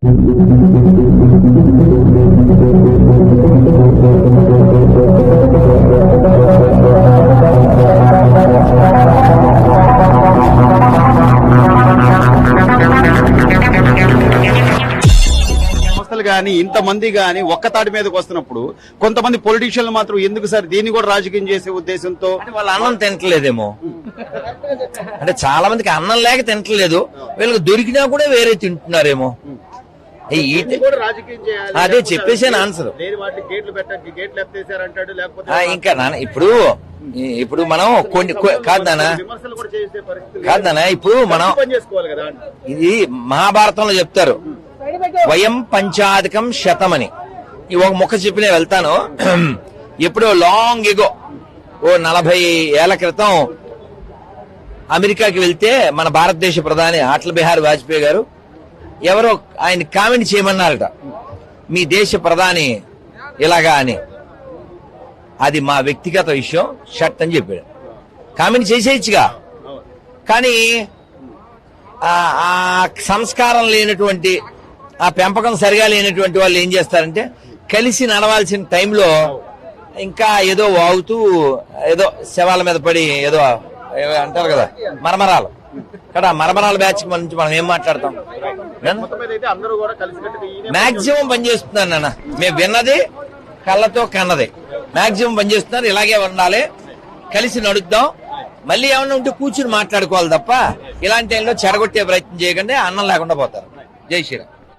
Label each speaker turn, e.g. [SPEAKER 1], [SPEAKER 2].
[SPEAKER 1] గాని ఇంతమంది గాని ఒక్క తాటి మీదకి వస్తున్నప్పుడు కొంతమంది పొలిటీషియన్లు మాత్రం ఎందుకు సార్ దీన్ని కూడా రాజకీయం చేసే ఉద్దేశంతో
[SPEAKER 2] వాళ్ళు అన్నం తింటలేదేమో, అంటే చాలా మందికి అన్నం లేక తింటలేదు, వీళ్ళకి దొరికినా కూడా వేరే తింటున్నారేమో. అదే చెప్పేసాను ఆన్సర్. ఇంకా నాన్న ఇప్పుడు మనం కొన్ని కాదు నాన్న ఇప్పుడు మనం ఇది మహాభారతంలో చెప్తారు, వయం పంచాధికం శతమని. ఈ ఒక ముక్క చెప్పి నేను వెళ్తాను. ఎప్పుడో లాంగ్ ఎగో 40 ఏళ్ల క్రితం అమెరికాకి వెళ్తే మన భారతదేశ ప్రధాని అటల్ బిహారీ వాజ్పేయి గారు ఎవరో ఆయన కామెంట్ చేయమన్నారట, మీ దేశ ప్రధాని ఇలాగా అని. అది మా వ్యక్తిగత విషయం, షర్ట్ అని చెప్పాడు. కామెంట్ చేసేయచ్చుగా, కానీ ఆ సంస్కారం లేనటువంటి, ఆ పెంపకం సరిగా లేనటువంటి వాళ్ళు ఏం చేస్తారంటే కలిసి నడవాల్సిన టైంలో ఇంకా ఏదో వాగుతూ ఏదో శవాల మీద పడి ఏదో అంటారు కదా మరమరాలు కదా, మరమరాల బ్యాచ్ నుంచి మనం ఏం మాట్లాడతాం. మాక్సిమం పనిచేస్తున్నాను నాన్న, మేము విన్నది కళ్ళతో కన్నది మాక్సిమం పనిచేస్తున్నారు. ఇలాగే ఉండాలి, కలిసి నడుద్దాం. మళ్ళీ ఏమన్నా ఉంటే కూర్చుని మాట్లాడుకోవాలి తప్ప ఇలాంటి టైంలో చెడగొట్టే ప్రయత్నం చేయకండి, అన్నం లేకుండా పోతారు. జై శ్రీరామ్.